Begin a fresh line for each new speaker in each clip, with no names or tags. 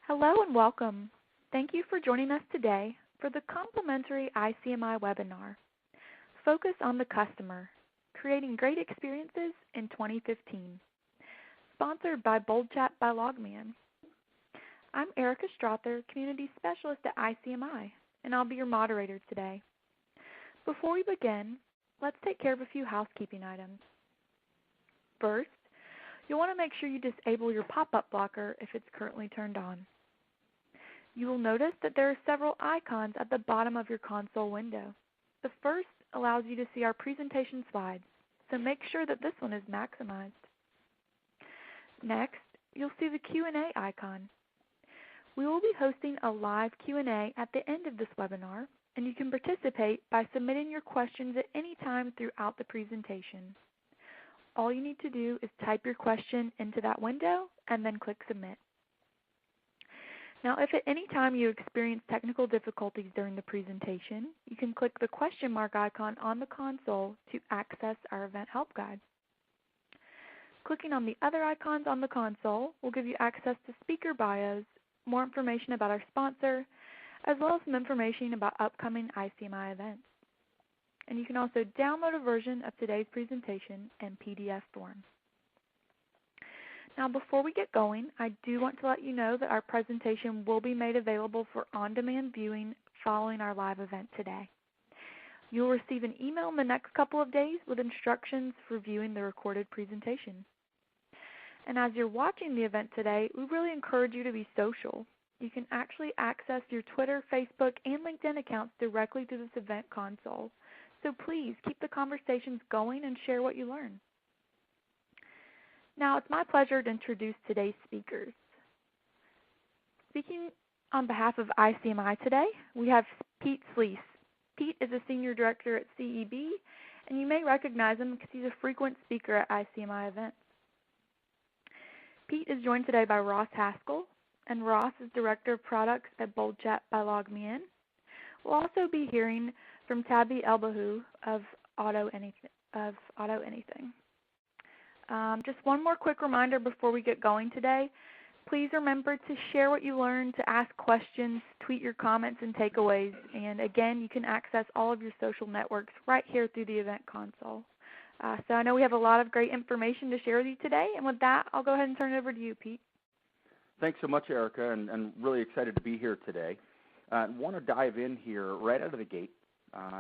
Hello and welcome. Thank you for joining us today for the complimentary ICMI webinar, Focus on the Customer, Creating Great Experiences in 2015, sponsored by Bold Chat by Logman. I'm Erica Strother, Community Specialist at ICMI, and I'll be your moderator today. Before we begin, let's take care of a few housekeeping items. First, you'll want to make sure you disable your pop-up blocker if it's currently turned on. You will notice that there are several icons at the bottom of your console window. The first allows you to see our presentation slides, so make sure that this one is maximized. Next, you'll see the Q&A icon. We will be hosting a live Q&A at the end of this webinar, and you can participate by submitting your questions at any time throughout the presentation. All you need to do is type your question into that window and then click Submit. Now, if at any time you experience technical difficulties during the presentation, you can click the question mark icon on the console to access our event help guide. Clicking on the other icons on the console will give you access to speaker bios, more information about our sponsor, as well as some information about upcoming ICMI events. And you can also download a version of today's presentation in PDF form. Now, before we get going, I do want to let you know that our presentation will be made available for on-demand viewing following our live event today. You'll receive an email in the next couple of days with instructions for viewing the recorded presentation. And as you're watching the event today, we really encourage you to be social. You can actually access your Twitter, Facebook, and LinkedIn accounts directly through this event console. So please keep the conversations going and share what you learn. Now, it's my pleasure to introduce today's speakers. Speaking on behalf of ICMI today, we have Pete Sleece. Pete is a Senior Director at CEB, and you may recognize him because he's a frequent speaker at ICMI events. Pete is joined today by Ross Haskell, and Ross is Director of Products at Bold Chat by Logman. We'll also be hearing from Tabby Elbahu of Auto Anything. Just one more quick reminder before we get going today. Please remember to share what you learned, to ask questions, tweet your comments and takeaways. And again, you can access all of your social networks right here through the event console. So I know we have a lot of great information to share with you today. And with that, I'll go ahead and turn it over to you, Pete.
Thanks so much, Erica, and really excited to be here today. I want to dive in here right out of the gate.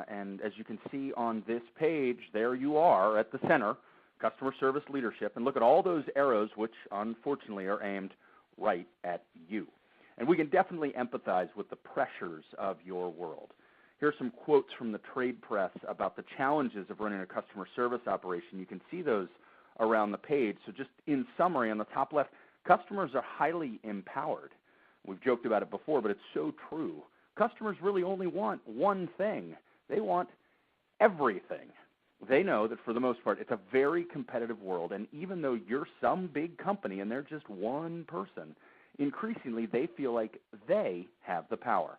And as you can see on this page, there you are at the center, Customer Service Leadership. And look at all those arrows, which unfortunately are aimed right at you. And we can definitely empathize with the pressures of your world. Here are some quotes from the trade press about the challenges of running a customer service operation. You can see those around the page. So just in summary, on the top left, customers are highly empowered. We've joked about it before, but it's so true. Customers really only want one thing. They want everything. They know that for the most part, it's a very competitive world, and even though you're some big company and they're just one person, increasingly they feel like they have the power.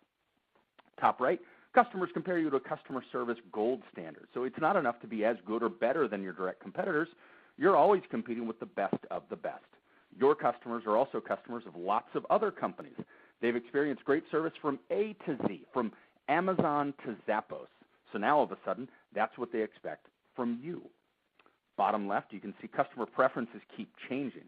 Top right, customers compare you to a customer service gold standard. So it's not enough to be as good or better than your direct competitors. You're always competing with the best of the best. Your customers are also customers of lots of other companies. They've experienced great service from A to Z, from Amazon to Zappos. So now all of a sudden, that's what they expect from you. Bottom left, you can see customer preferences keep changing.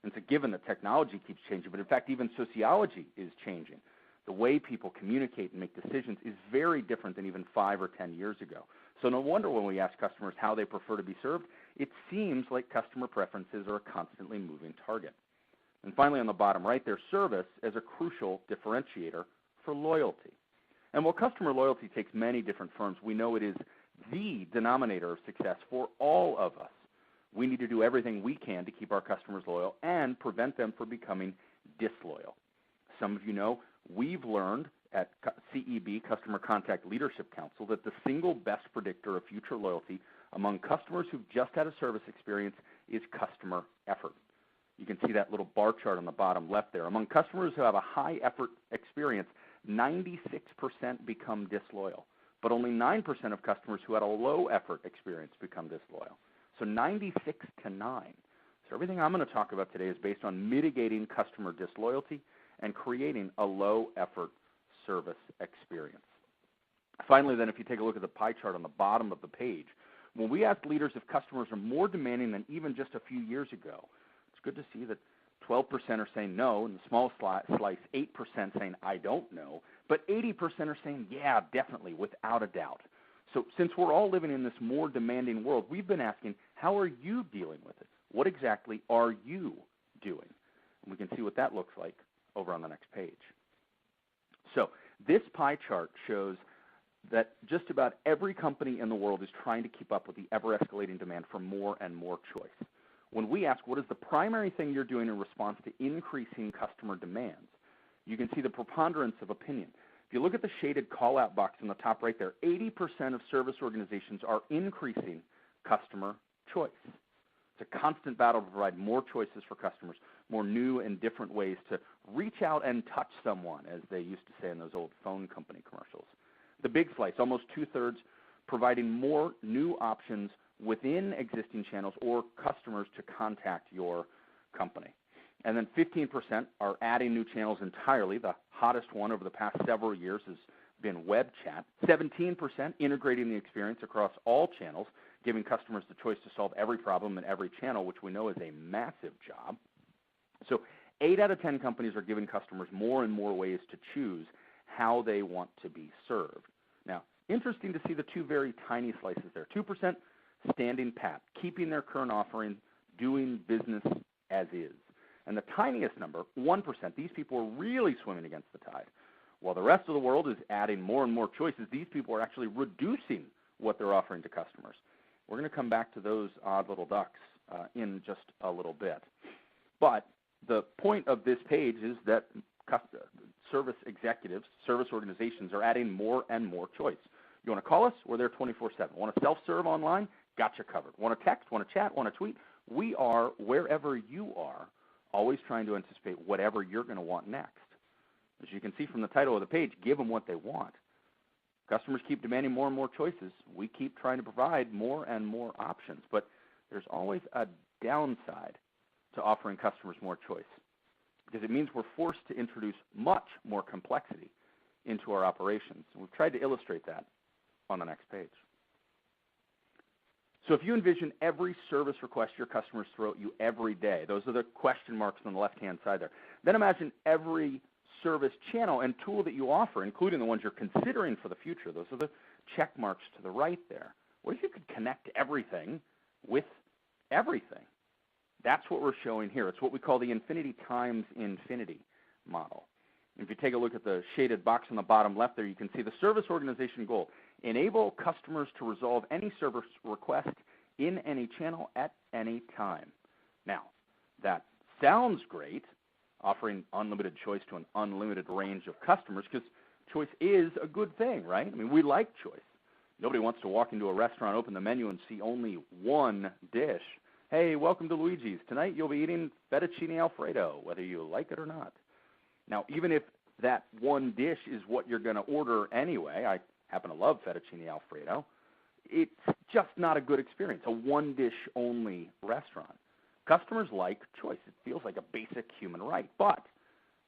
And it's a given that technology keeps changing, but in fact, even sociology is changing. The way people communicate and make decisions is very different than even 5 or 10 years ago. So no wonder when we ask customers how they prefer to be served, it seems like customer preferences are a constantly moving target. And finally, on the bottom right, there's service as a crucial differentiator for loyalty. And while customer loyalty takes many different forms, we know it is the denominator of success for all of us. We need to do everything we can to keep our customers loyal and prevent them from becoming disloyal. Some of you know we've learned at CEB, Customer Contact Leadership Council, that the single best predictor of future loyalty among customers who've just had a service experience is customer effort. You can see that little bar chart on the bottom left there. Among customers who have a high effort experience, 96% become disloyal, but only 9% of customers who had a low effort experience become disloyal. So 96 to 9. So everything I'm going to talk about today is based on mitigating customer disloyalty and creating a low-effort service experience. Finally, then, if you take a look at the pie chart on the bottom of the page, when we asked leaders if customers are more demanding than even just a few years ago, it's good to see that 12% are saying no, and the smallest slice, 8% saying I don't know, but 80% are saying yeah, definitely, without a doubt. So since we're all living in this more demanding world, we've been asking, how are you dealing with it? What exactly are you doing? And we can see what that looks like over on the next page. So this pie chart shows that just about every company in the world is trying to keep up with the ever-escalating demand for more and more choice. When we ask what is the primary thing you're doing in response to increasing customer demands, you can see the preponderance of opinion. If you look at the shaded call-out box in the top right there, 80% of service organizations are increasing customer choice. It's a constant battle to provide more choices for customers, more new and different ways to reach out and touch someone, as they used to say in those old phone company commercials. The big slice, almost two-thirds, providing more new options within existing channels or customers to contact your company. And then 15% are adding new channels entirely. The hottest one over the past several years has been web chat. 17% integrating the experience across all channels, giving customers the choice to solve every problem in every channel, which we know is a massive job. So 8 out of 10 companies are giving customers more and more ways to choose how they want to be served. Now, interesting to see the two very tiny slices there. 2% standing pat, keeping their current offering, doing business as is. And the tiniest number, 1%, these people are really swimming against the tide. While the rest of the world is adding more and more choices, these people are actually reducing what they're offering to customers. We're going to come back to those odd little ducks in just a little bit. But the point of this page is that service executives, service organizations are adding more and more choice. You want to call us? We're there 24/7. Want to self-serve online? Got you covered. Want to text? Want to chat? Want to tweet? We are wherever you are, always trying to anticipate whatever you're going to want next. As you can see from the title of the page, give them what they want. Customers keep demanding more and more choices. We keep trying to provide more and more options. But there's always a downside to offering customers more choice, because it means we're forced to introduce much more complexity into our operations. And we've tried to illustrate that on the next page. So if you envision every service request your customers throw at you every day, those are the question marks on the left-hand side there. Then imagine every service channel and tool that you offer, including the ones you're considering for the future. Those are the check marks to the right there. What if you could connect everything with everything? That's what we're showing here. It's what we call the infinity times infinity model. If you take a look at the shaded box on the bottom left there, you can see the service organization goal: enable customers to resolve any service request in any channel at any time. Now, that sounds great, offering unlimited choice to an unlimited range of customers, because choice is a good thing, right? I mean, we like choice. Nobody wants to walk into a restaurant, open the menu, and see only one dish. Hey, welcome to Luigi's. Tonight you'll be eating fettuccine Alfredo, whether you like it or not. Now, even if that one dish is what you're going to order anyway, I happen to love fettuccine Alfredo, it's just not a good experience, a one-dish-only restaurant. Customers like choice. It feels like a basic human right. But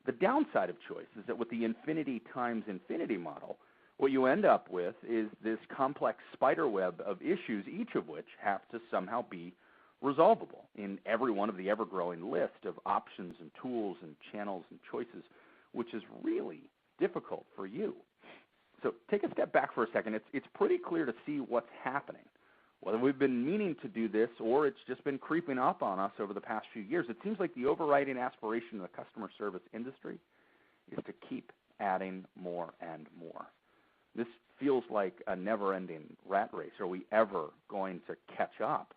the downside of choice is that with the infinity times infinity model, what you end up with is this complex spider web of issues, each of which have to somehow be resolvable in every one of the ever-growing list of options and tools and channels and choices, which is really difficult for you. So take a step back for a second. It's pretty clear to see what's happening. Whether we've been meaning to do this or it's just been creeping up on us over the past few years, it seems like the overriding aspiration of the customer service industry is to keep adding more and more. This feels like a never-ending rat race. Are we ever going to catch up?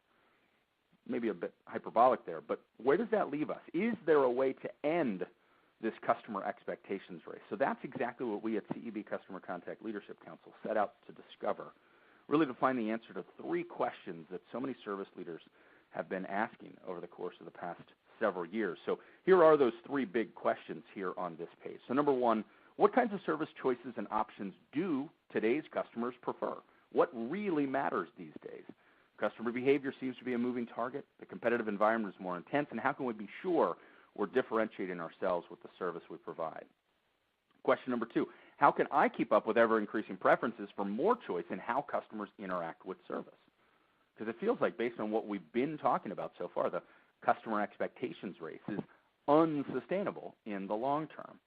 Maybe a bit hyperbolic there, but where does that leave us? Is there a way to end this customer expectations race? So that's exactly what we at CEB Customer Contact Leadership Council set out to discover, really to find the answer to 3 questions that so many service leaders have been asking over the course of the past several years. So here are those 3 big questions here on this page. So number 1, what kinds of service choices and options do today's customers prefer? What really matters these days? Customer behavior seems to be a moving target. The competitive environment is more intense, and how can we be sure we're differentiating ourselves with the service we provide. Question number 2, how can I keep up with ever-increasing preferences for more choice in how customers interact with service? Because it feels like, based on what we've been talking about so far, the customer expectations race is unsustainable in the long term.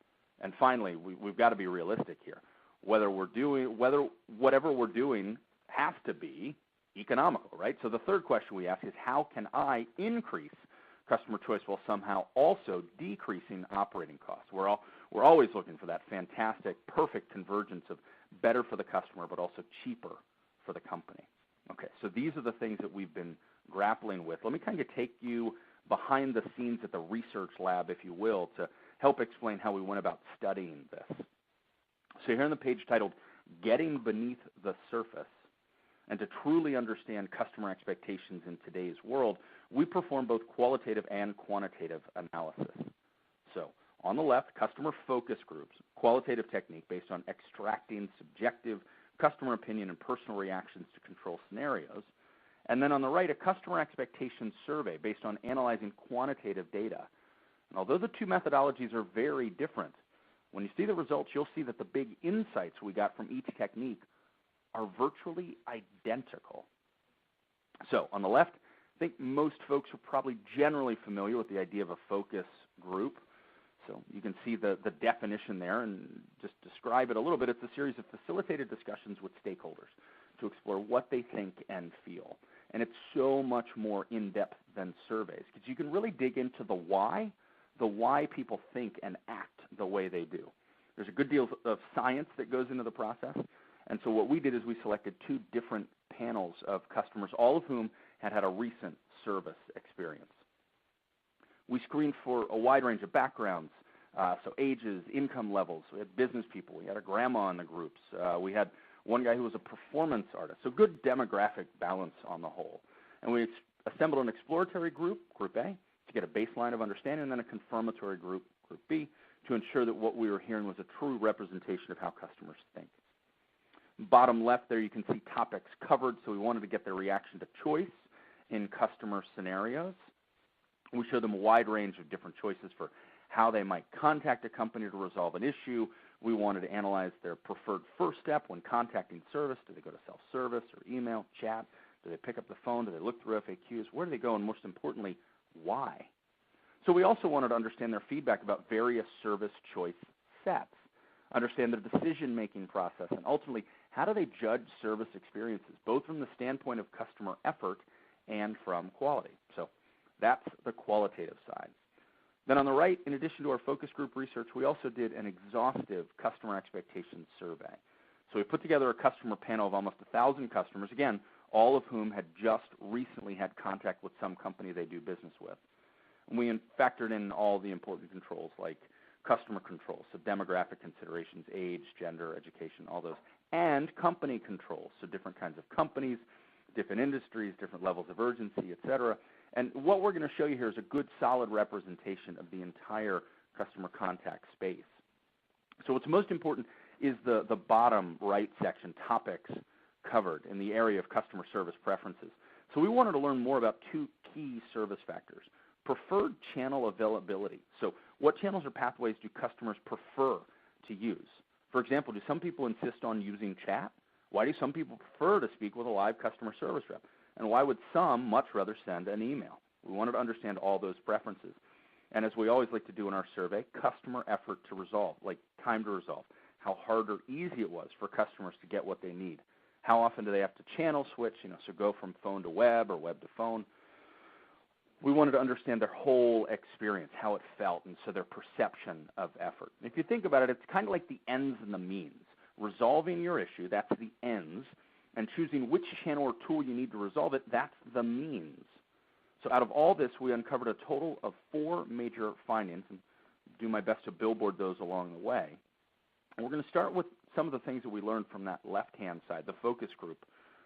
And finally, we've got to be realistic here. Whatever we're doing has to be economical, right? So the third question we ask is, how can I increase customer choice while somehow also decreasing operating costs? We're always looking for that fantastic, perfect convergence of better for the customer but also cheaper for the company. Okay, so these are the things that we've been grappling with. Let me kind of take you behind the scenes at the research lab, if you will, to help explain how we went about studying this. So here on the page titled Getting Beneath the Surface, and to truly understand customer expectations in today's world, we perform both qualitative and quantitative analysis. So on the left, customer focus groups, qualitative technique based on extracting subjective customer opinion and personal reactions to control scenarios. And then on the right, a customer expectations survey based on analyzing quantitative data. And although the two methodologies are very different, when you see the results, you'll see that the big insights we got from each technique are virtually identical. So on the left, I think most folks are probably generally familiar with the idea of a focus group. So you can see the definition there, and just describe it a little bit. It's a series of facilitated discussions with stakeholders to explore what they think and feel. And it's so much more in-depth than surveys, because you can really dig into the why people think and act the way they do. There's a good deal of science that goes into the process. And so what we did is we selected 2 different panels of customers, all of whom had had a recent service experience. We screened for a wide range of backgrounds, so ages, income levels. We had business people. We had a grandma in the groups. We had one guy who was a performance artist, so good demographic balance on the whole. And we assembled an exploratory group, Group A, to get a baseline of understanding, and then a confirmatory group, Group B, to ensure that what we were hearing was a true representation of how customers think. Bottom left there, you can see topics covered, so we wanted to get their reaction to choice in customer scenarios. We showed them a wide range of different choices for how they might contact a company to resolve an issue. We wanted to analyze their preferred first step when contacting service. Do they go to self-service or email, chat? Do they pick up the phone? Do they look through FAQs? Where do they go? And most importantly, why? So we also wanted to understand their feedback about various service choice sets, understand their decision-making process, and ultimately, how do they judge service experiences, both from the standpoint of customer effort and from quality. So that's the qualitative side. Then on the right, in addition to our focus group research, we also did an exhaustive customer expectations survey. So we put together a customer panel of almost 1,000 customers, again, all of whom had just recently had contact with some company they do business with. And we factored in all the important controls like customer controls, so demographic considerations, age, gender, education, all those, and company controls, so different kinds of companies, different industries, different levels of urgency, et cetera. And what we're going to show you here is a good, solid representation of the entire customer contact space. So what's most important is the bottom right section, topics covered in the area of customer service preferences. So we wanted to learn more about 2 key service factors. Preferred channel availability. So what channels or pathways do customers prefer to use? For example, do some people insist on using chat? Why do some people prefer to speak with a live customer service rep? And why would some much rather send an email? We wanted to understand all those preferences. And as we always like to do in our survey, customer effort to resolve, like time to resolve, how hard or easy it was for customers to get what they need. How often do they have to channel switch, so go from phone to web or web to phone. We wanted to understand their whole experience, how it felt, and so their perception of effort. If you think about it, it's kind of like the ends and the means. Resolving your issue, that's the ends, and choosing which channel or tool you need to resolve it, that's the means. So out of all this, we uncovered a total of 4 major findings, and do my best to billboard those along the way. And we're going to start with some of the things that we learned from that left-hand side, the focus group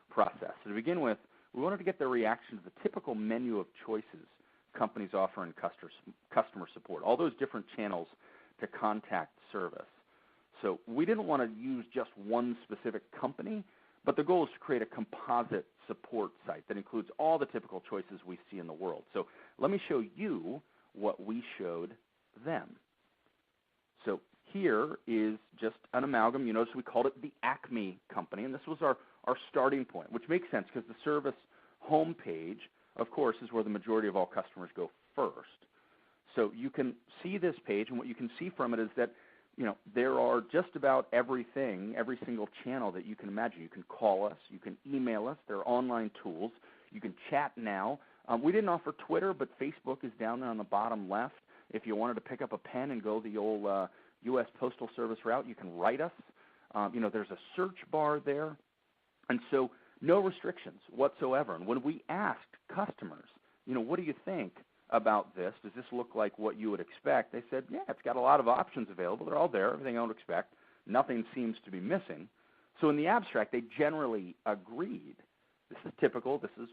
process. So to begin with, we wanted to get their reaction to the typical menu of choices companies offer in customer support, all those different channels to contact service. So we didn't want to use just one specific company, but the goal is to create a composite support site that includes all the typical choices we see in the world. So let me show you what we showed them. So here is just an amalgam. You notice we called it the ICMI company, and this was our starting point, which makes sense because the service homepage, of course, is where the majority of all customers go first. So you can see this page, and what you can see from it is that there are just about everything, every single channel that you can imagine. You can call us, you can email us, there are online tools, you can chat now. We didn't offer Twitter, but Facebook is down there on the bottom left. If you wanted to pick up a pen and go the old U.S. Postal Service route, you can write us. There's a search bar there. And so no restrictions whatsoever. And when we asked customers, what do you think about this? Does this look like what you would expect? They said, yeah, it's got a lot of options available. They're all there, everything I would expect. Nothing seems to be missing. So in the abstract, they generally agreed. This is typical. This is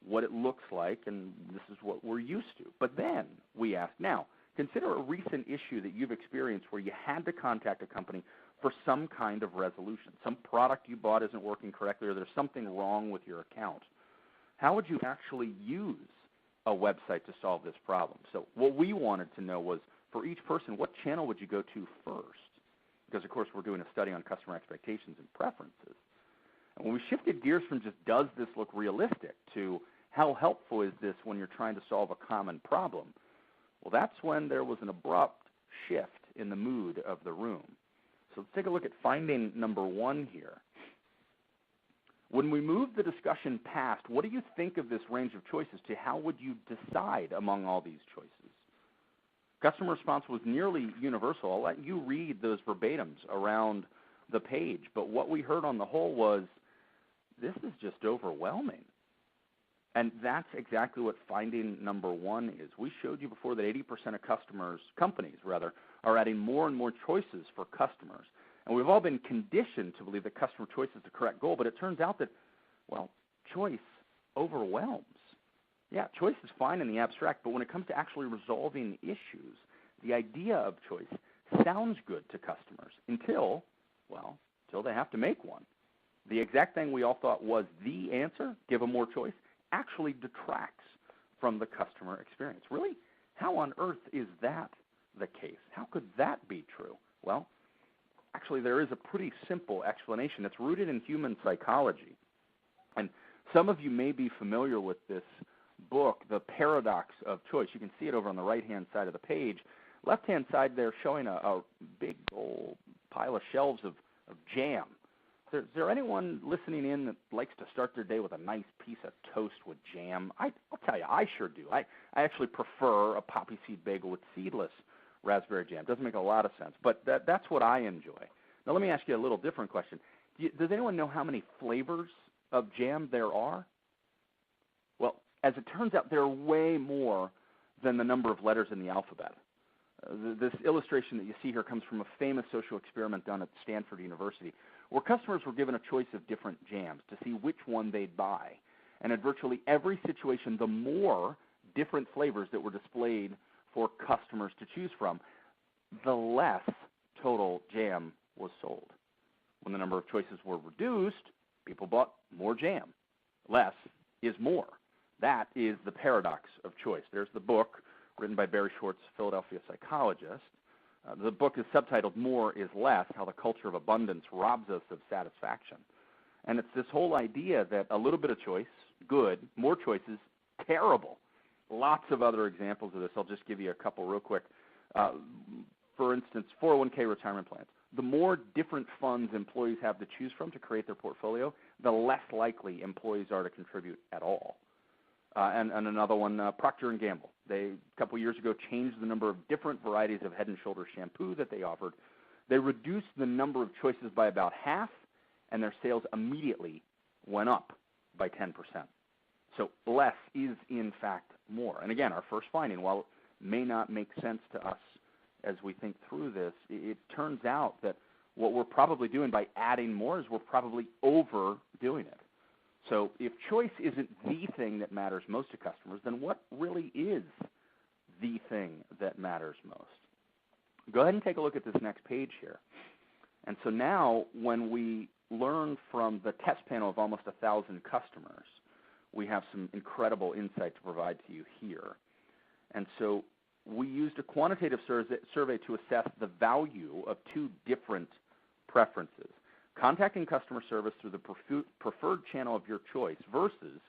what it looks like, and this is what we're used to. But then we asked, now, consider a recent issue that you've experienced where you had to contact a company for some kind of resolution. Some product you bought isn't working correctly, or there's something wrong with your account. How would you actually use a website to solve this problem? So what we wanted to know was, for each person, what channel would you go to first? Because, of course, we're doing a study on customer expectations and preferences. And when we shifted gears from just does this look realistic to how helpful is this when you're trying to solve a common problem, well, that's when there was an abrupt shift in the mood of the room. So let's take a look at finding number 1 here. When we move the discussion past, what do you think of this range of choices to how would you decide among all these choices? Customer response was nearly universal. I'll let you read those verbatims around the page, but what we heard on the whole was, this is just overwhelming. And that's exactly what finding number 1 is. We showed you before that 80% of companies are adding more and more choices for customers. And we've all been conditioned to believe that customer choice is the correct goal, but it turns out that, well, choice overwhelms. Yeah, choice is fine in the abstract, but when it comes to actually resolving issues, the idea of choice sounds good to customers until they have to make one. The exact thing we all thought was the answer, give them more choice, actually detracts from the customer experience. Really? How on earth is that the case? How could that be true? Well, actually, there is a pretty simple explanation. It's rooted in human psychology. And some of you may be familiar with this book, The Paradox of Choice. You can see it over on the right-hand side of the page. Left-hand side, they're showing a big old pile of shelves of jam. Is there anyone listening in that likes to start their day with a nice piece of toast with jam? I'll tell you, I sure do. I actually prefer a poppy seed bagel with seedless raspberry jam. Doesn't make a lot of sense, but that's what I enjoy. Now let me ask you a little different question. Does anyone know how many flavors of jam there are? Well, as it turns out, there are way more than the number of letters in the alphabet. This illustration that you see here comes from a famous social experiment done at Stanford University, where customers were given a choice of different jams to see which one they'd buy. And in virtually every situation, the more different flavors that were displayed for customers to choose from, the less total jam was sold. When the number of choices were reduced, people bought more jam. Less is more. That is the paradox of choice. There's the book written by Barry Schwartz, Philadelphia psychologist. The book is subtitled More is Less, How the Culture of Abundance Robs Us of Satisfaction. And it's this whole idea that a little bit of choice, good, more choices, terrible. Lots of other examples of this. I'll just give you a couple real quick. For instance, 401k retirement plans. The more different funds employees have to choose from to create their portfolio, the less likely employees are to contribute at all. And another one, Procter & Gamble. They, a couple years ago, changed the number of different varieties of Head & Shoulders shampoo that they offered. They reduced the number of choices by about half, and their sales immediately went up by 10%. So less is, in fact, more. And again, our first finding, while it may not make sense to us as we think through this, it turns out that what we're probably doing by adding more is we're probably overdoing it. So if choice isn't the thing that matters most to customers, then what really is the thing that matters most? Go ahead and take a look at this next page here. And so now when we learn from the test panel of almost 1,000 customers, we have some incredible insight to provide to you here. And so we used a quantitative survey to assess the value of two different preferences: contacting customer service through the preferred channel of your choice versus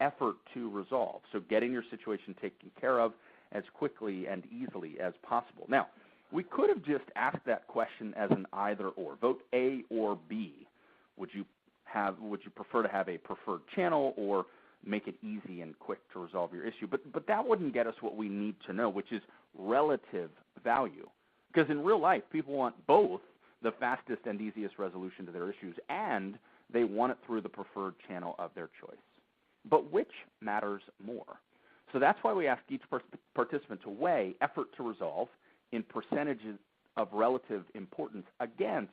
effort to resolve, so getting your situation taken care of as quickly and easily as possible. Now, we could have just asked that question as an either or. Vote A or B. Would you prefer to have a preferred channel or make it easy and quick to resolve your issue? But that wouldn't get us what we need to know, which is relative value. Because in real life, people want both the fastest and easiest resolution to their issues, and they want it through the preferred channel of their choice. But which matters more? So that's why we ask each participant to weigh effort to resolve in percentages of relative importance against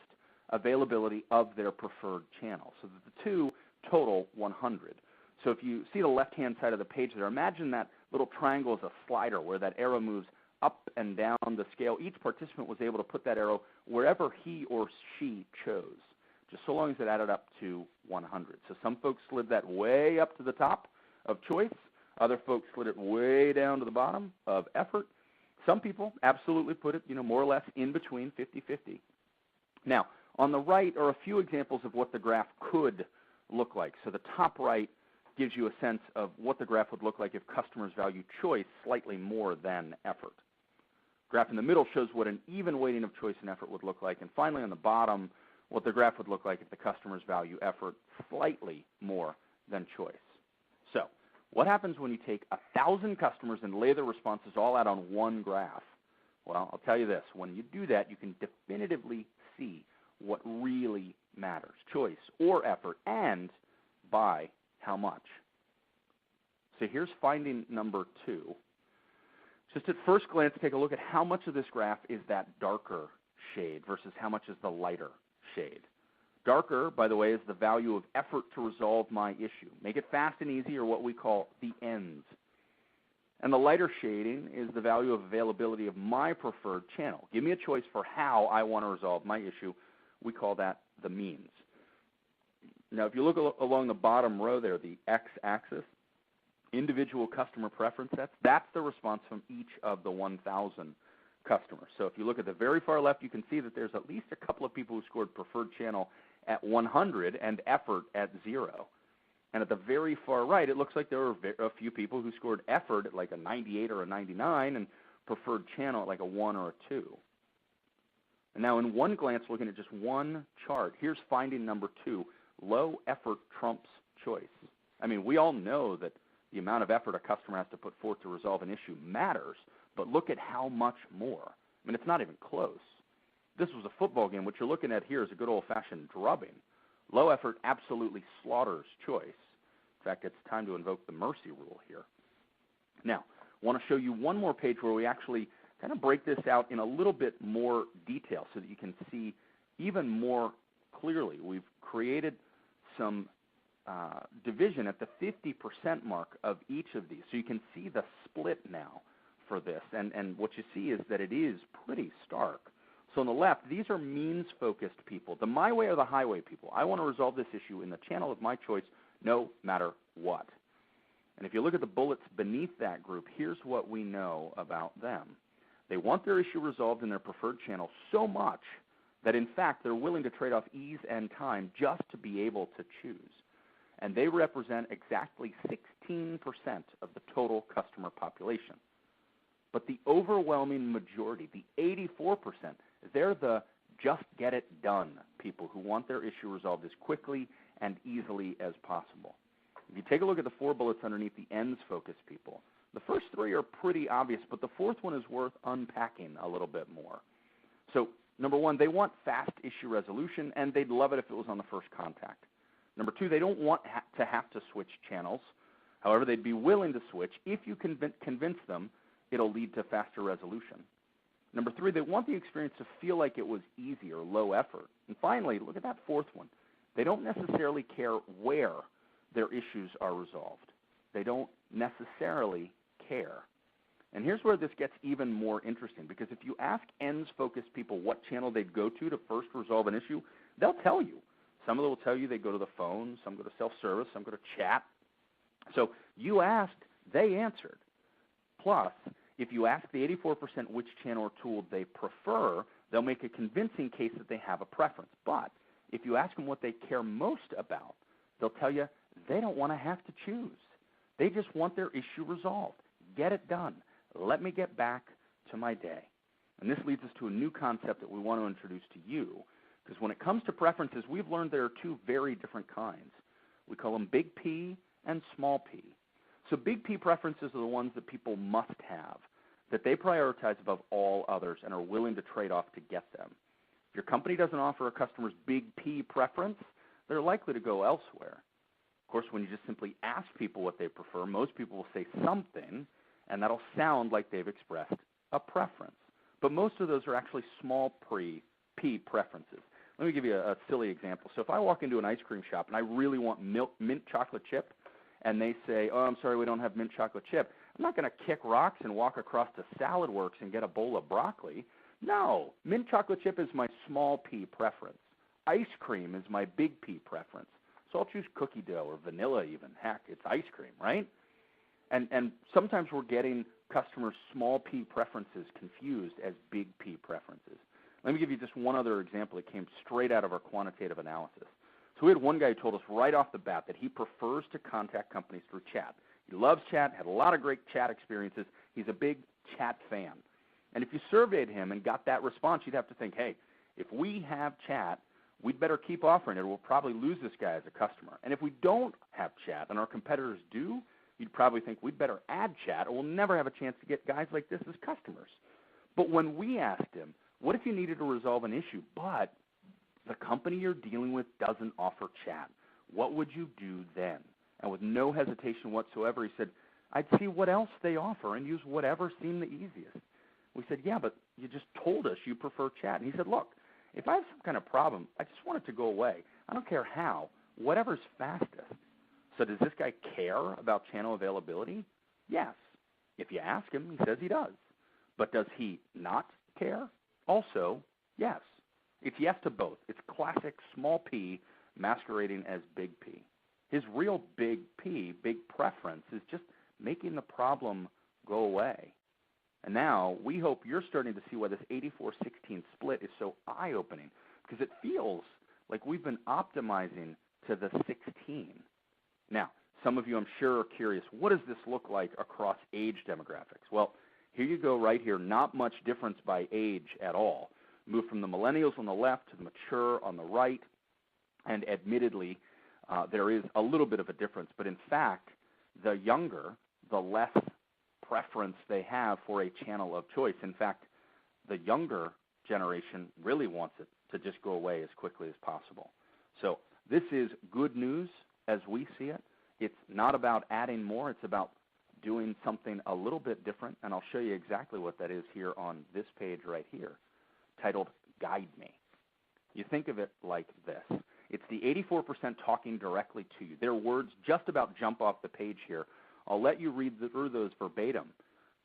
availability of their preferred channel, so that the two total 100. So if you see the left-hand side of the page there, imagine that little triangle is a slider where that arrow moves up and down the scale. Each participant was able to put that arrow wherever he or she chose, just so long as it added up to 100. So some folks slid that way up to the top of choice. Other folks slid it way down to the bottom of effort. Some people absolutely put it, more or less in between 50-50. Now, on the right are a few examples of what the graph could look like. So the top right gives you a sense of what the graph would look like if customers value choice slightly more than effort. Graph in the middle shows what an even weighting of choice and effort would look like. And finally, on the bottom, what the graph would look like if the customers value effort slightly more than choice. So what happens when you take 1,000 customers and lay their responses all out on one graph? Well, I'll tell you this. When you do that, you can definitively see what really matters, choice or effort, and by how much. So here's finding number 2. Just at first glance, take a look at how much of this graph is that darker shade versus how much is the lighter shade. Darker, by the way, is the value of effort to resolve my issue. Make it fast and easy, or what we call the ends. And the lighter shading is the value of availability of my preferred channel. Give me a choice for how I want to resolve my issue. We call that the means. Now, if you look along the bottom row there, the x-axis, individual customer preference sets, that's the response from each of the 1,000 customers. So if you look at the very far left, you can see that there's at least a couple of people who scored preferred channel at 100 and effort at 0. And at the very far right, it looks like there were a few people who scored effort at like a 98 or a 99 and preferred channel at like a 1 or a 2. And now in one glance, looking at just one chart, here's finding number 2. Low effort trumps choice. I mean, we all know that the amount of effort a customer has to put forth to resolve an issue matters, but look at how much more. I mean, it's not even close. This was a football game. What you're looking at here is a good old-fashioned drubbing. Low effort absolutely slaughters choice. In fact, it's time to invoke the mercy rule here. Now, I want to show you one more page where we actually kind of break this out in a little bit more detail so that you can see even more clearly. We've created some division at the 50% mark of each of these. So you can see the split now for this. And what you see is that it is pretty stark. So on the left, these are means-focused people, the my way or the highway people. I want to resolve this issue in the channel of my choice no matter what. And if you look at the bullets beneath that group, here's what we know about them. They want their issue resolved in their preferred channel so much that, in fact, they're willing to trade off ease and time just to be able to choose. And they represent exactly 16% of the total customer population. But the overwhelming majority, the 84%, they're the just get it done people who want their issue resolved as quickly and easily as possible. If you take a look at the 4 bullets underneath the ends-focused people, the first 3 are pretty obvious, but the 4th one is worth unpacking a little bit more. So, number 1, they want fast issue resolution, and they'd love it if it was on the first contact. Number 2, they don't want to have to switch channels. However, they'd be willing to switch if you convince them it'll lead to faster resolution. Number 3, they want the experience to feel like it was easy or low effort. And finally, look at that 4th one. They don't necessarily care where their issues are resolved. They don't necessarily care. And here's where this gets even more interesting, because if you ask ends-focused people what channel they'd go to first resolve an issue, they'll tell you. Some of them will tell you they go to the phone, some go to self-service, some go to chat. So you asked, they answered. Plus, If you ask the 84% which channel or tool they prefer, they'll make a convincing case that they have a preference. But if you ask them what they care most about, they'll tell you they don't want to have to choose. They just want their issue resolved. Get it done. Let me get back to my day. And this leads us to a new concept that we want to introduce to you, because when it comes to preferences, we've learned there are two very different kinds. We call them big P and small p. So big P preferences are the ones that people must have, that they prioritize above all others and are willing to trade off to get them. If your company doesn't offer a customer's big P preference, they're likely to go elsewhere. Of course, when you just simply ask people what they prefer, most people will say something, and that'll sound like they've expressed a preference. But most of those are actually small P preferences. Let me give you a silly example. So if I walk into an ice cream shop and I really want mint chocolate chip, and they say, oh, I'm sorry, we don't have mint chocolate chip, I'm not going to kick rocks and walk across to Salad Works and get a bowl of broccoli. No, mint chocolate chip is my small P preference. Ice cream is my big P preference. So I'll choose cookie dough or vanilla even. Heck, it's ice cream, right? And sometimes we're getting customers' small P preferences confused as big P preferences. Let me give you just one other example that came straight out of our quantitative analysis. So we had one guy who told us right off the bat that he prefers to contact companies through chat. He loves chat, had a lot of great chat experiences. He's a big chat fan. And if you surveyed him and got that response, you'd have to think, hey, if we have chat, we'd better keep offering it, or we'll probably lose this guy as a customer. And if we don't have chat and our competitors do, you'd probably think we'd better add chat, or we'll never have a chance to get guys like this as customers. But when we asked him, what if you needed to resolve an issue, but the company you're dealing with doesn't offer chat? What would you do then? And with no hesitation whatsoever, he said, I'd see what else they offer and use whatever seemed the easiest. We said, yeah, but you just told us you prefer chat. And he said, look, if I have some kind of problem, I just want it to go away. I don't care how, whatever's fastest. So does this guy care about channel availability? Yes. If you ask him, he says he does. But does he not care? Also, yes. It's yes to both. It's classic small p masquerading as big P. His real big P, big preference, is just making the problem go away. And now we hope you're starting to see why this 84-16 split is so eye-opening, because it feels like we've been optimizing to the 16. Now, some of you, I'm sure, are curious, what does this look like across age demographics? Well, here you go right here, not much difference by age at all. Move from the millennials on the left to the mature on the right, and admittedly, there is a little bit of a difference, but in fact, the younger, the less preference they have for a channel of choice. In fact, the younger generation really wants it to just go away as quickly as possible. So this is good news as we see it. It's not about adding more. It's about doing something a little bit different, and I'll show you exactly what that is here on this page right here, titled Guide Me. You think of it like this. It's the 84% talking directly to you. Their words just about jump off the page here. I'll let you read through those verbatim.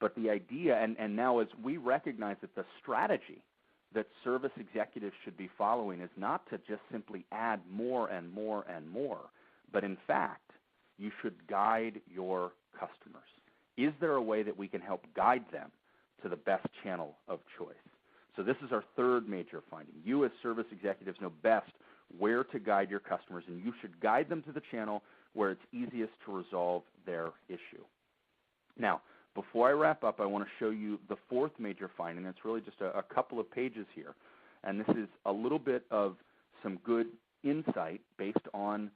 But the idea, and now as we recognize that the strategy that service executives should be following is not to just simply add more and more and more, but in fact, you should guide your customers. Is there a way that we can help guide them to the best channel of choice? So this is our third major finding. You as service executives know best where to guide your customers, and you should guide them to the channel where it's easiest to resolve their issue. Now, before I wrap up, I want to show you the fourth major finding. It's really just a couple of pages here, and this is a little bit of some good insight based on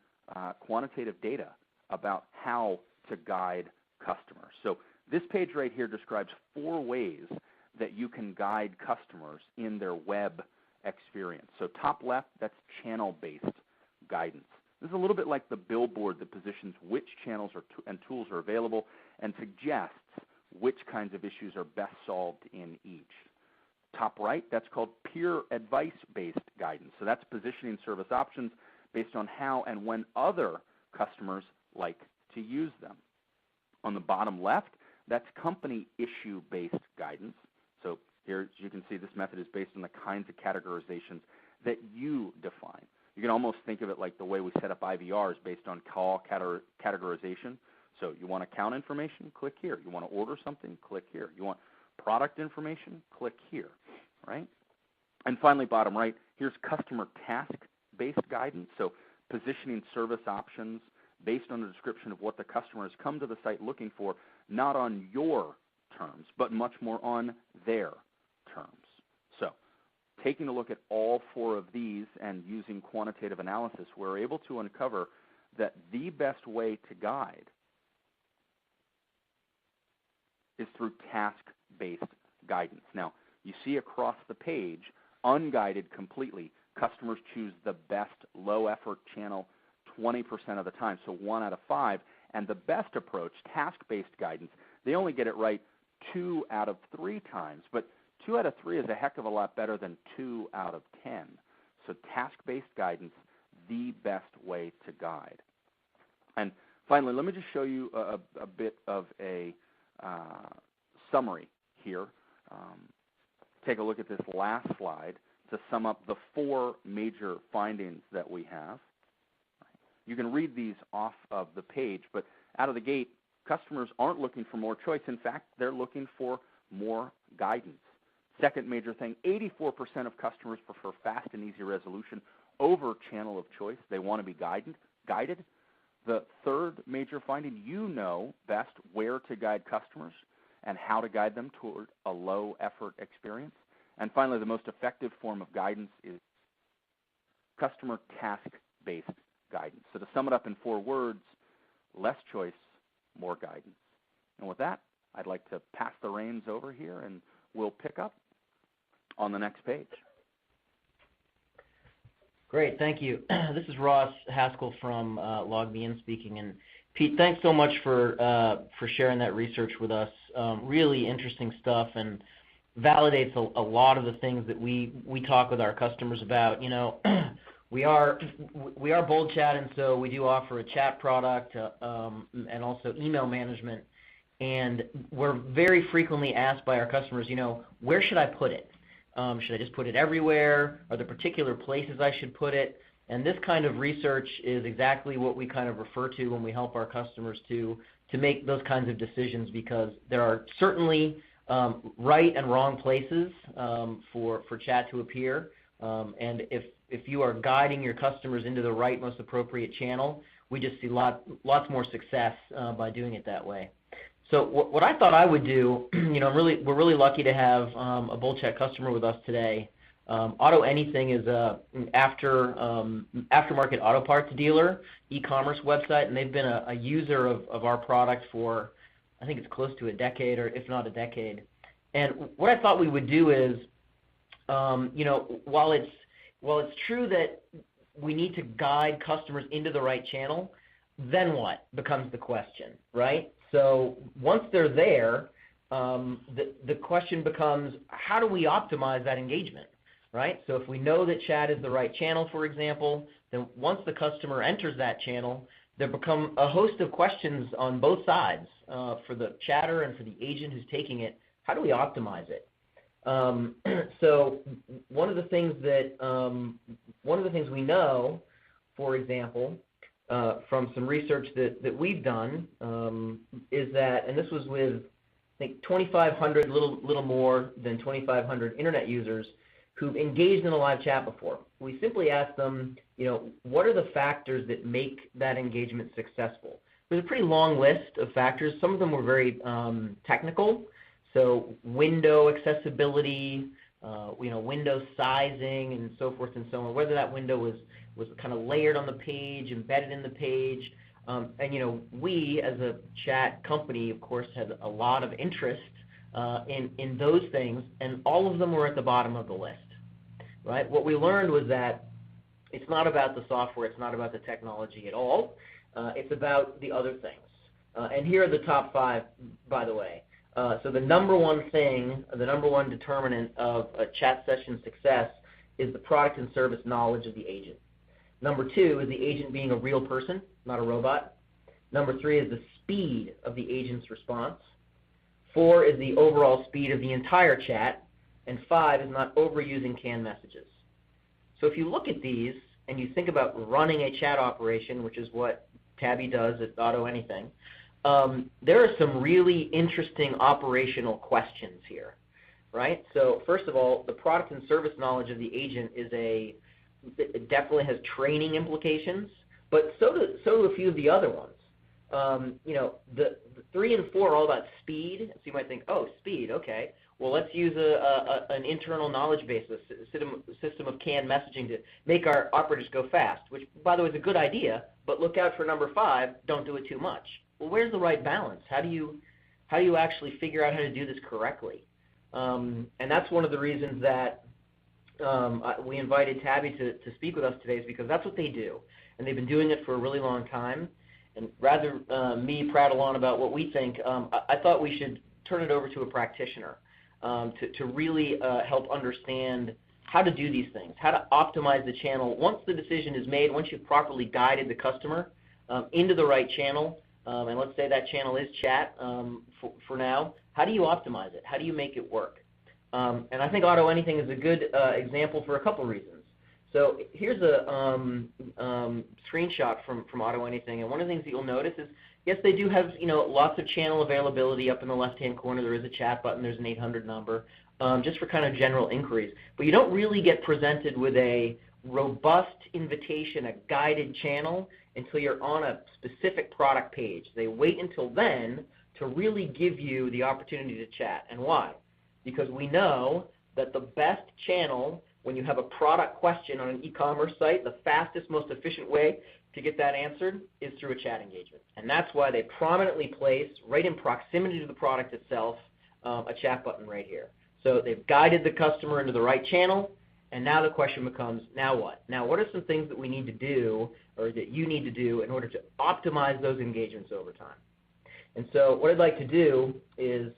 quantitative data about how to guide customers. So this page right here describes 4 ways that you can guide customers in their web experience. So top left, that's channel-based guidance. This is a little bit like the billboard that positions which channels and tools are available and suggests which kinds of issues are best solved in each. Top right, that's called peer advice-based guidance. So that's positioning service options based on how and when other customers like to use them. On the bottom left, that's company issue-based guidance. So here, as you can see, this method is based on the kinds of categorizations that you define. You can almost think of it like the way we set up IVRs based on call categorization. So you want account information? Click here. You want to order something? Click here. You want product information? Click here, right? And finally, bottom right, here's customer task-based guidance. So positioning service options based on the description of what the customer has come to the site looking for, not on your terms, but much more on their terms. So taking a look at all 4 of these and using quantitative analysis, we're able to uncover that the best way to guide is through task-based guidance. Now, you see across the page, unguided completely, customers choose the best low-effort channel 20% of the time, so 1 out of 5. And the best approach, task-based guidance, they only get it right 2 out of 3 times. But 2 out of 3 is a heck of a lot better than 2 out of 10. So task-based guidance, the best way to guide. And finally, let me just show you a bit of a summary here. Take a look at this last slide to sum up the 4 major findings that we have. You can read these off of the page, but out of the gate, customers aren't looking for more choice. In fact, they're looking for more guidance. Second major thing, 84% of customers prefer fast and easy resolution over channel of choice. They want to be guided. The third major finding, you know best where to guide customers and how to guide them toward a low-effort experience. And finally, the most effective form of guidance is customer task-based guidance. So to sum it up in 4 words, less choice, more guidance. And with that, I'd like to pass the reins over here, and we'll pick up on the next page.
Great, thank you. This is Ross Haskell from LogMeIn speaking. And Pete, thanks so much for sharing that research with us. Really interesting stuff, and validates a lot of the things that we talk with our customers about. You know, we are Bold Chat, and so we do offer a chat product and also email management. And we're very frequently asked by our customers, you know, where should I put it? Should I just put it everywhere? Are there particular places I should put it? And this kind of research is exactly what we kind of refer to when we help our customers to make those kinds of decisions, because there are certainly right and wrong places for chat to appear. And if you are guiding your customers into the right, most appropriate channel, we just see lots more success by doing it that way. So what I thought I would do, you know, we're really lucky to have a Bold Chat customer with us today. AutoAnything is an aftermarket auto parts dealer, e-commerce website, and they've been a user of our product for, I think it's close to a decade, or if not a decade. And what I thought we would do is, you know, while it's true that we need to guide customers into the right channel, then what becomes the question, right? So once they're there, the question becomes, how do we optimize that engagement, right? So if we know that chat is the right channel, for example, then once the customer enters that channel, there become a host of questions on both sides for the chatter and for the agent who's taking it. How do we optimize it? So one of the things we know, for example, from some research that we've done is that, and this was with, I think, 2,500, little more than 2,500 internet users who've engaged in a live chat before. We simply asked them, you know, what are the factors that make that engagement successful? There's a pretty long list of factors. Some of them were very technical, so window accessibility, you know, window sizing, and so forth and so on. Whether that window was kind of layered on the page, embedded in the page. And, you know, we as a chat company, of course, had a lot of interest in those things, and all of them were at the bottom of the list, right? What we learned was that it's not about the software, it's not about the technology at all. It's about the other things. And here are the top 5, by the way. So the number one thing, the number one determinant of a chat session success is the product and service knowledge of the agent. Number 2 is the agent being a real person, not a robot. Number 3 is the speed of the agent's response. 4 is the overall speed of the entire chat. And 5 is not overusing canned messages. So if you look at these and you think about running a chat operation, which is what Tabby does at AutoAnything, there are some really interesting operational questions here, right? So first of all, the product and service knowledge of the agent it definitely has training implications, but so do a few of the other ones. The 3 and 4 are all about speed. So you might think, oh, speed, okay. Well, let's use an internal knowledge base, a system of canned messaging to make our operators go fast, which, by the way, is a good idea, but look out for number 5, don't do it too much. Well, where's the right balance? How do you actually figure out how to do this correctly? And that's one of the reasons that we invited Tabby to speak with us today, is because that's what they do. And they've been doing it for a really long time. And rather me prattle on about what we think, I thought we should turn it over to a practitioner to really help understand how to do these things, how to optimize the channel. Once the decision is made, once you've properly guided the customer into the right channel, and let's say that channel is chat for now, how do you optimize it? How do you make it work? And I think AutoAnything is a good example for a couple reasons. So here's a screenshot from AutoAnything, and one of the things that you'll notice is, yes, they do have lots of channel availability. Up in the left-hand corner, there is a chat button. There's an 800 number, just for kind of general inquiries. But you don't really get presented with a robust invitation, a guided channel, until you're on a specific product page. They wait until then to really give you the opportunity to chat. And why? Because we know that the best channel when you have a product question on an e-commerce site, the fastest, most efficient way to get that answered is through a chat engagement. And that's why they prominently place, right in proximity to the product itself, a chat button right here. So they've guided the customer into the right channel, and now the question becomes, now what? Now what are some things that we need to do, or that you need to do, in order to optimize those engagements over time? And so what I'd like to do is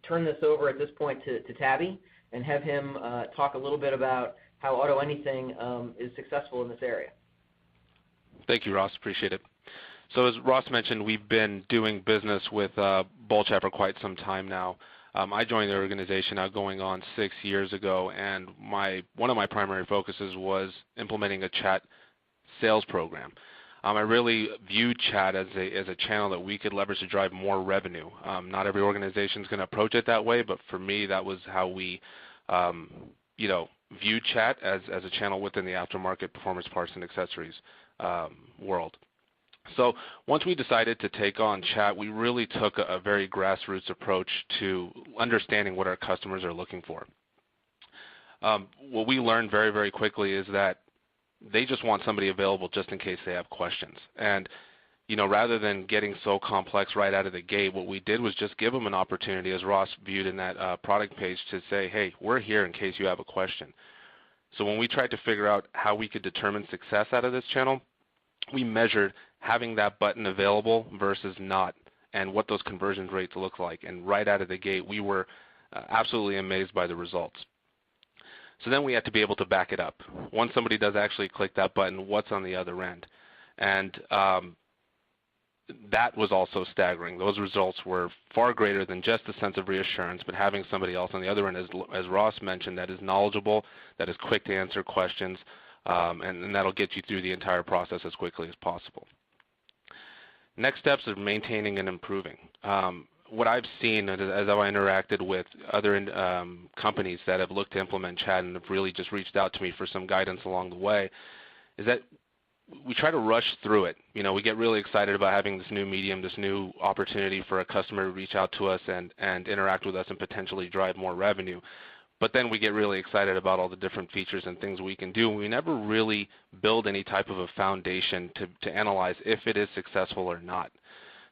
turn this over at this point to Tabby, and have him talk a little bit about how AutoAnything is successful in this area.
Thank you, Ross. Appreciate it. So as Ross mentioned, we've been doing business with BullChat for quite some time now. I joined the organization now going on 6 years ago, and one of my primary focuses was implementing a chat sales program. I really view chat as a channel that we could leverage to drive more revenue. Not every organization is going to approach it that way, but for me, that was how we, view chat as a channel within the aftermarket performance parts and accessories world. So once we decided to take on chat, we really took a very grassroots approach to understanding what our customers are looking for. What we learned very, very quickly is that they just want somebody available just in case they have questions. And, rather than getting so complex right out of the gate, what we did was just give them an opportunity, as Ross viewed in that product page, to say, hey, we're here in case you have a question. So when we tried to figure out how we could determine success out of this channel, we measured having that button available versus not, and what those conversion rates look like. And right out of the gate, we were absolutely amazed by the results. So then we had to be able to back it up. Once somebody does actually click that button, what's on the other end? And that was also staggering. Those results were far greater than just a sense of reassurance, but having somebody else on the other end, as Ross mentioned, that is knowledgeable, that is quick to answer questions, and that'll get you through the entire process as quickly as possible. Next steps are maintaining and improving. What I've seen as I've interacted with other companies that have looked to implement chat and have really just reached out to me for some guidance along the way, is that we try to rush through it. We get really excited about having this new medium, this new opportunity for a customer to reach out to us and interact with us and potentially drive more revenue. But then we get really excited about all the different features and things we can do. We never really build any type of a foundation to analyze if it is successful or not.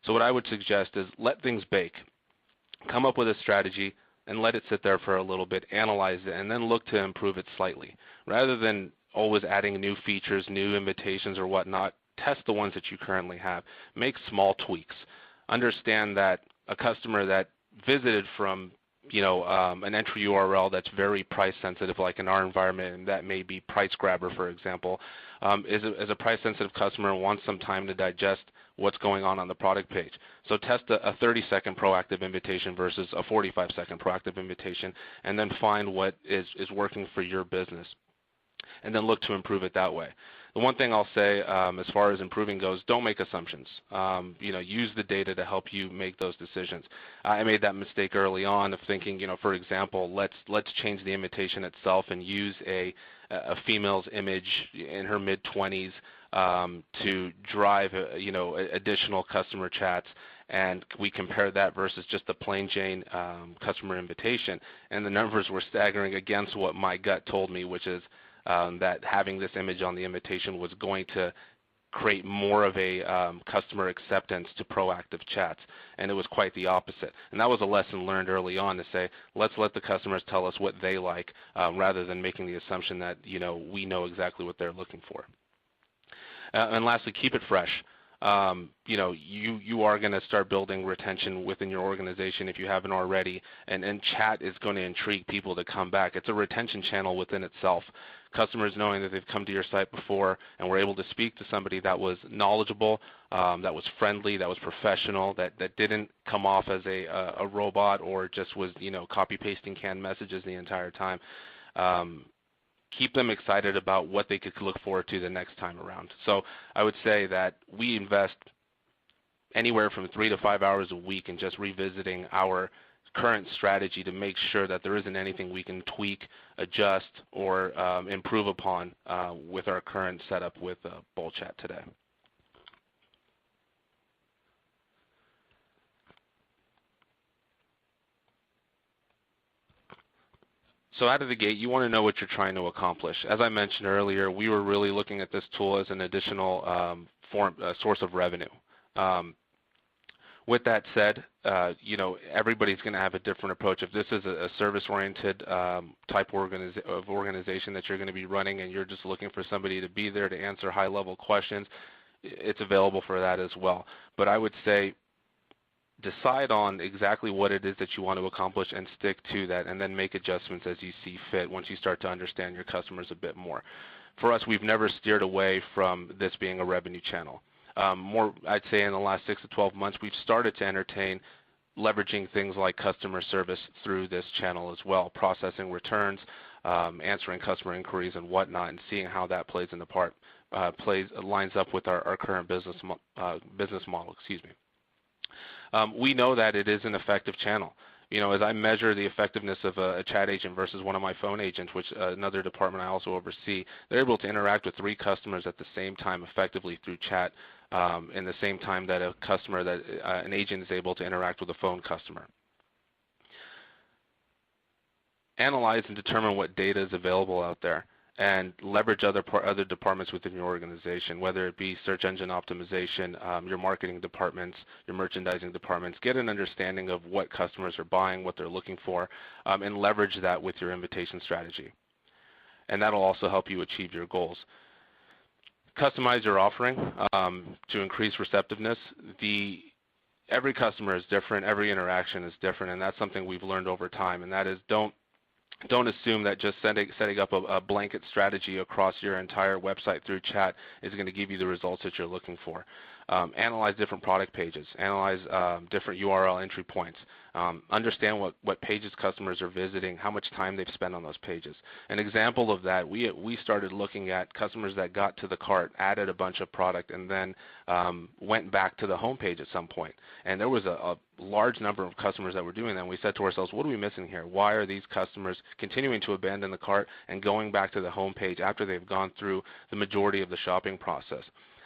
So what I would suggest is let things bake. Come up with a strategy and let it sit there for a little bit, analyze it, and then look to improve it slightly. Rather than always adding new features, new invitations or whatnot, test the ones that you currently have. Make small tweaks. Understand that a customer that visited from an entry URL that's very price sensitive, like in our environment, and that may be Price Grabber, for example, is a price sensitive customer and wants some time to digest what's going on the product page. So test a 30-second proactive invitation versus a 45-second proactive invitation, and then find what is working for your business, and then look to improve it that way. The one thing I'll say as far as improving goes, don't make assumptions. Use the data to help you make those decisions. I made that mistake early on of thinking, for example, let's change the invitation itself and use a female's image in her mid-20s to drive additional customer chats, and we compared that versus just the plain Jane customer invitation, and the numbers were staggering against what my gut told me, which is that having this image on the invitation was going to create more of a customer acceptance to proactive chats, and it was quite the opposite. And that was a lesson learned early on, to say, let's let the customers tell us what they like rather than making the assumption that we know exactly what they're looking for. And lastly, keep it fresh. You are going to start building retention within your organization if you haven't already, and chat is going to intrigue people to come back. It's a retention channel within itself. Customers knowing that they've come to your site before and were able to speak to somebody that was knowledgeable, that was friendly, that was professional, that didn't come off as a robot or just was copy-pasting canned messages the entire time. Keep them excited about what they could look forward to the next time around. So I would say that we invest anywhere from 3 to 5 hours a week in just revisiting our current strategy to make sure that there isn't anything we can tweak, adjust, or improve upon with our current setup with BullChat today. So out of the gate, you want to know what you're trying to accomplish. As I mentioned earlier, we were really looking at this tool as an additional source of revenue. With that said, everybody's going to have a different approach. If this is a service-oriented type of organization that you're going to be running, and you're just looking for somebody to be there to answer high-level questions, it's available for that as well. But I would say decide on exactly what it is that you want to accomplish and stick to that, and then make adjustments as you see fit once you start to understand your customers a bit more. For us, we've never steered away from this being a revenue channel. More, I'd say in the last 6 to 12 months, we've started to entertain leveraging things like customer service through this channel as well, processing returns, answering customer inquiries and whatnot, and seeing how that lines up with our current business model. We know that it is an effective channel. As I measure the effectiveness of a chat agent versus one of my phone agents, which another department I also oversee, they're able to interact with 3 customers at the same time effectively through chat in the same time that an agent is able to interact with a phone customer. Analyze and determine what data is available out there, and leverage other departments within your organization, whether it be search engine optimization, your marketing departments, your merchandising departments. Get an understanding of what customers are buying, what they're looking for, and leverage that with your invitation strategy. And that will also help you achieve your goals. Customize your offering to increase receptiveness. Every customer is different, every interaction is different, and that's something we've learned over time, and that is don't assume that just setting up a blanket strategy across your entire website through chat is going to give you the results that you're looking for. Analyze different product pages. Analyze different URL entry points. Understand what pages customers are visiting, how much time they've spent on those pages. An example of that, we started looking at customers that got to the cart, added a bunch of product, and then went back to the home page at some point. And there was a large number of customers that were doing that. And we said to ourselves, what are we missing here? Why are these customers continuing to abandon the cart and going back to the home page after they've gone through the majority of the shopping process?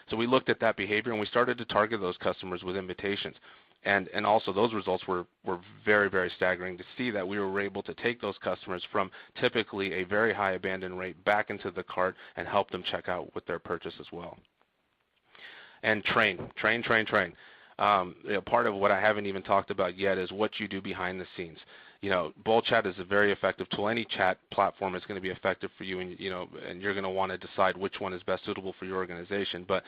So we looked at that behavior, and we started to target those customers with invitations. And also those results were very, very staggering to see that we were able to take those customers from typically a very high abandon rate back into the cart and help them check out with their purchase as well. And train. Part of what I haven't even talked about yet is what you do behind the scenes. BullChat is a very effective tool. Any chat platform is going to be effective for you, and you're going to want to decide which one is best suitable for your organization. But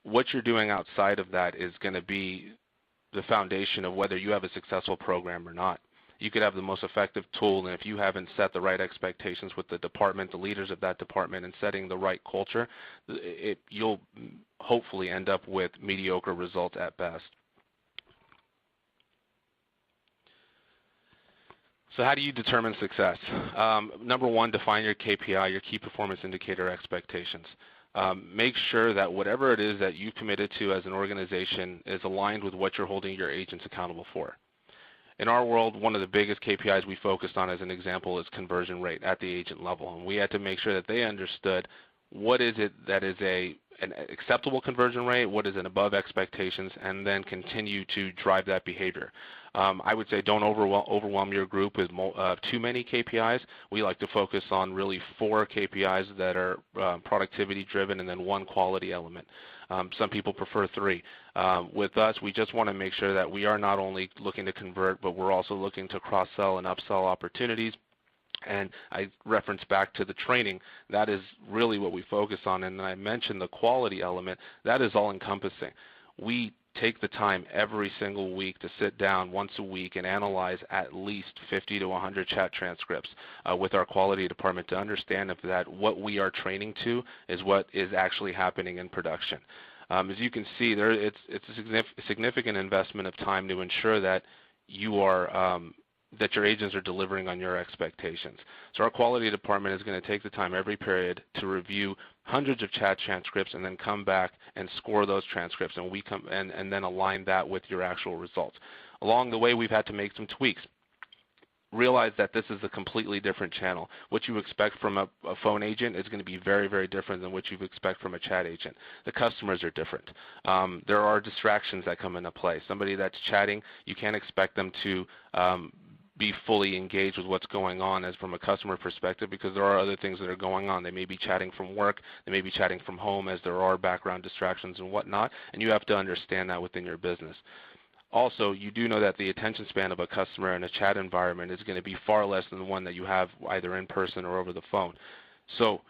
what you're doing outside of that is going to be the foundation of whether you have a successful program or not. You could have the most effective tool, and if you haven't set the right expectations with the department, the leaders of that department, and setting the right culture, you'll hopefully end up with mediocre results at best. So how do you determine success? Number one, define your KPI, your key performance indicator expectations. make sure that whatever it is that you committed to as an organization is aligned with what you're holding your agents accountable for. In our world, one of the biggest KPIs we focused on as an example is conversion rate at the agent level. And we had to make sure that they understood what is it that is an acceptable conversion rate, what is an above expectations, and then continue to drive that behavior. I would say don't overwhelm your group with too many KPIs. We like to focus on really 4 KPIs that are productivity driven and then 1 quality element. Some people prefer 3. With us, we just want to make sure that we are not only looking to convert, but we're also looking to cross-sell and upsell opportunities. And I reference back to the training. That is really what we focus on. And I mentioned the quality element. That is all-encompassing. We take the time every single week to sit down once a week and analyze at least 50 to 100 chat transcripts with our quality department to understand if that what we are training to is what is actually happening in production. As you can see, it's a significant investment of time to ensure that you are that your agents are delivering on your expectations. So our quality department is going to take the time every period to review hundreds of chat transcripts and then come back and score those transcripts, and we come and then align that with your actual results. Along the way, we've had to make some tweaks. Realize that this is a completely different channel. What you expect from a phone agent is going to be very, very different than what you expect from a chat agent. The customers are different. There are distractions that come into play. Somebody that's chatting, you can't expect them to be fully engaged with what's going on as from a customer perspective, because there are other things that are going on. They may be chatting from work, they may be chatting from home, as there are background distractions and whatnot, and you have to understand that within your business. Also, you do know that the attention span of a customer in a chat environment is going to be far less than the one that you have either in person or over the phone. So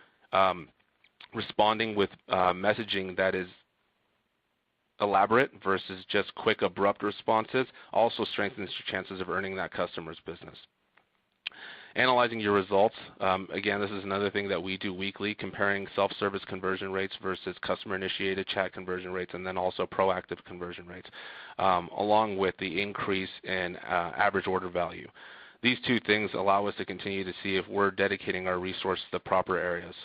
responding with messaging that is elaborate versus just quick, abrupt responses also strengthens your chances of earning that customer's business. Analyzing your results, again, this is another thing that we do weekly, comparing self-service conversion rates versus customer-initiated chat conversion rates, and then also proactive conversion rates, along with the increase in average order value. These 2 things allow us to continue to see if we're dedicating our resources to the proper areas.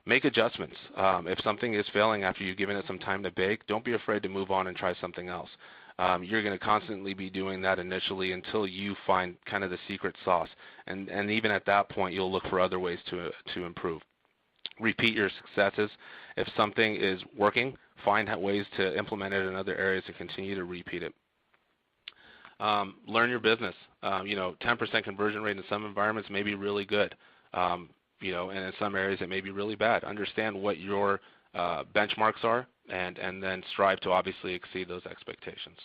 Make adjustments. If something is failing after you've given it some time to bake, don't be afraid to move on and try something else. You're going to constantly be doing that initially until you find kind of the secret sauce. And even at that point, you'll look for other ways to improve. Repeat your successes. If something is working, find ways to implement it in other areas and continue to repeat it. Learn your business. 10% conversion rate in some environments may be really good. And in some areas it may be really bad. Understand what your benchmarks are and then strive to obviously exceed those expectations.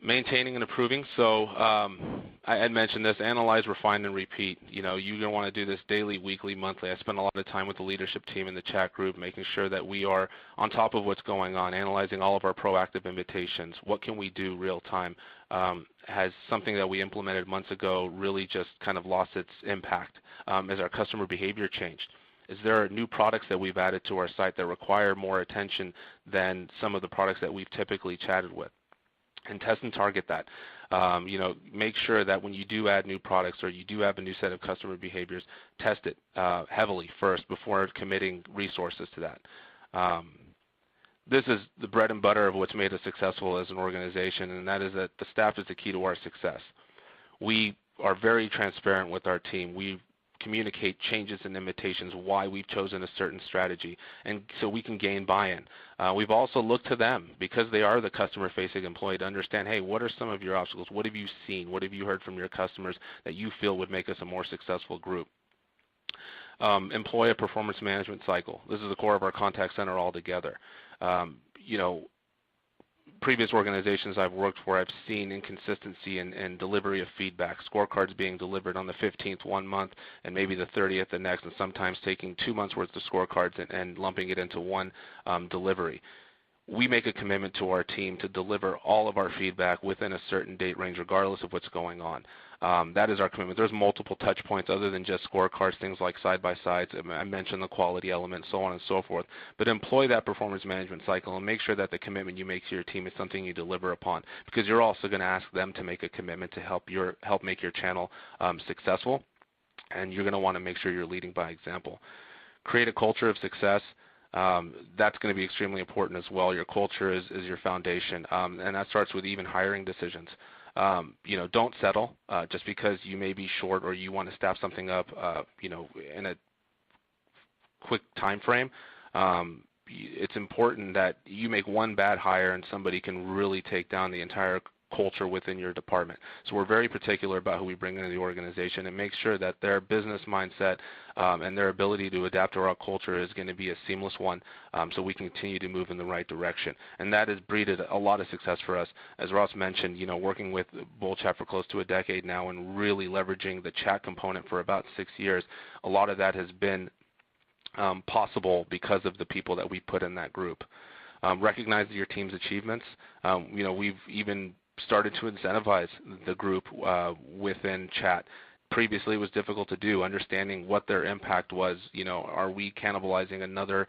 Maintaining and improving. So I had mentioned this: analyze, refine, and repeat. You're going to want to do this daily, weekly, monthly. I spend a lot of time with the leadership team in the chat group, making sure that we are on top of what's going on, analyzing all of our proactive invitations. What can we do real time? Has something that we implemented months ago really just kind of lost its impact? Has our customer behavior changed? Is there new products that we've added to our site that require more attention than some of the products that we've typically chatted with? And test and target that. Make sure that when you do add new products or you do have a new set of customer behaviors, test it heavily first before committing resources to that. This is the bread and butter of what's made us successful as an organization, and that is that the staff is the key to our success. We are very transparent with our team. We communicate changes and invitations, why we've chosen a certain strategy, and so we can gain buy-in. We've also looked to them, because they are the customer-facing employee, to understand, hey, what are some of your obstacles? What have you seen? What have you heard from your customers that you feel would make us a more successful group? Employ a performance management cycle. This is the core of our contact center altogether. Previous organizations I've worked for, I've seen inconsistency in delivery of feedback, scorecards being delivered on the 15th one month and maybe the 30th the next, and sometimes taking 2 months worth of scorecards and lumping it into one delivery. We make a commitment to our team to deliver all of our feedback within a certain date range, regardless of what's going on. That is our commitment. There's multiple touch points other than just scorecards, things like side-by-sides. I mentioned the quality element, so on and so forth. But employ that performance management cycle and make sure that the commitment you make to your team is something you deliver upon, because you're also going to ask them to make a commitment to help make your channel successful. and you're going to want to make sure you're leading by example. Create a culture of success. That's going to be extremely important as well. Your culture is your foundation, and that starts with even hiring decisions. Don't settle just because you may be short or you want to staff something up, in a quick time frame. It's important that you make one bad hire and somebody can really take down the entire culture within your department. So we're very particular about who we bring into the organization and make sure that their business mindset and their ability to adapt to our culture is going to be a seamless one, so we can continue to move in the right direction. And that has breeded a lot of success for us. As Ross mentioned, working with BullChat for close to a decade now and really leveraging the chat component for about 6 years, a lot of that has been possible because of the people that we put in that group. Recognize your team's achievements. We've even started to incentivize the group within chat. Previously, it was difficult to do, understanding what their impact was. Are we cannibalizing another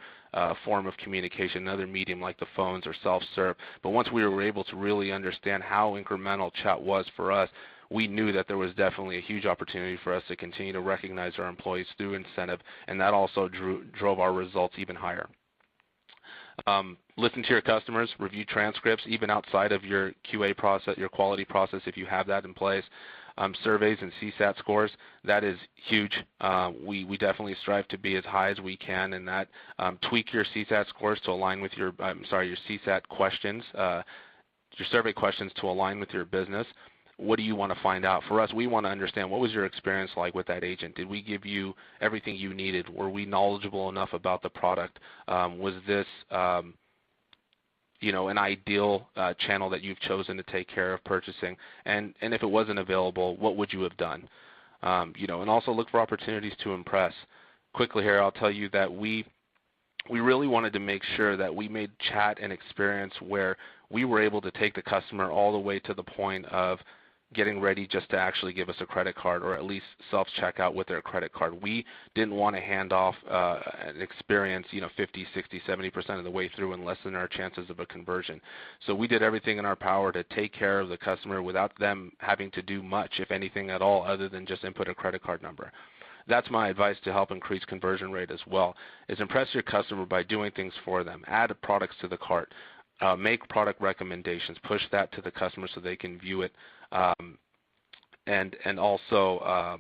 form of communication, another medium like the phones or self-serve? But once we were able to really understand how incremental chat was for us, we knew that there was definitely a huge opportunity for us to continue to recognize our employees through incentive, and that also drove our results even higher. Listen to your customers, review transcripts, even outside of your QA process, your quality process, if you have that in place. Surveys and CSAT scores, that is huge. We definitely strive to be as high as we can in that. Tweak your CSAT scores to align with your CSAT questions, your survey questions to align with your business. What do you want to find out? For us, we want to understand, what was your experience like with that agent? Did we give you everything you needed? Were we knowledgeable enough about the product? Was this an ideal channel that you've chosen to take care of purchasing? And if it wasn't available, what would you have done? And also look for opportunities to impress. Quickly here, I'll tell you that we really wanted to make sure that we made chat an experience where we were able to take the customer all the way to the point of getting ready just to actually give us a credit card, or at least self-check out with their credit card. We didn't want to hand off an experience 50, 60, 70% of the way through and lessen our chances of a conversion. So we did everything in our power to take care of the customer without them having to do much, if anything at all, other than just input a credit card number. That's my advice to help increase conversion rate as well, is impress your customer by doing things for them. Add products to the cart. Make product recommendations. Push that to the customer so they can view it. And also,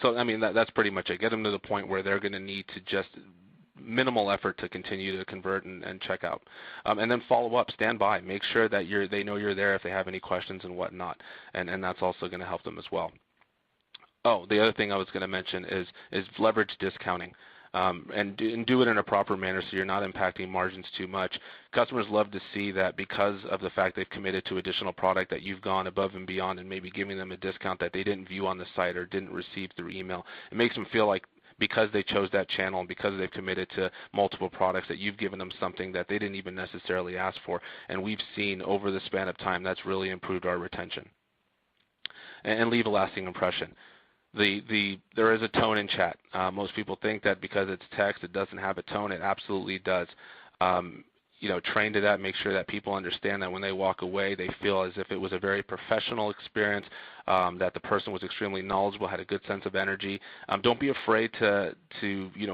so I mean that's pretty much it. Get them to the point where they're going to need to just minimal effort to continue to convert and check out. And then follow up, stand by, make sure that they know you're there if they have any questions and whatnot, and that's also going to help them as well. Oh, the other thing I was going to mention is leverage discounting. And do it in a proper manner so you're not impacting margins too much. Customers love to see that because of the fact they've committed to additional product that you've gone above and beyond and maybe giving them a discount that they didn't view on the site or didn't receive through email. It makes them feel like because they chose that channel and because they've committed to multiple products that you've given them something that they didn't even necessarily ask for. And we've seen over the span of time that's really improved our retention. And leave a lasting impression. There is a tone in chat. Most people think that because it's text it doesn't have a tone. It absolutely does. Train to that. Make sure that people understand that when they walk away they feel as if it was a very professional experience, that the person was extremely knowledgeable, had a good sense of energy. Don't be afraid to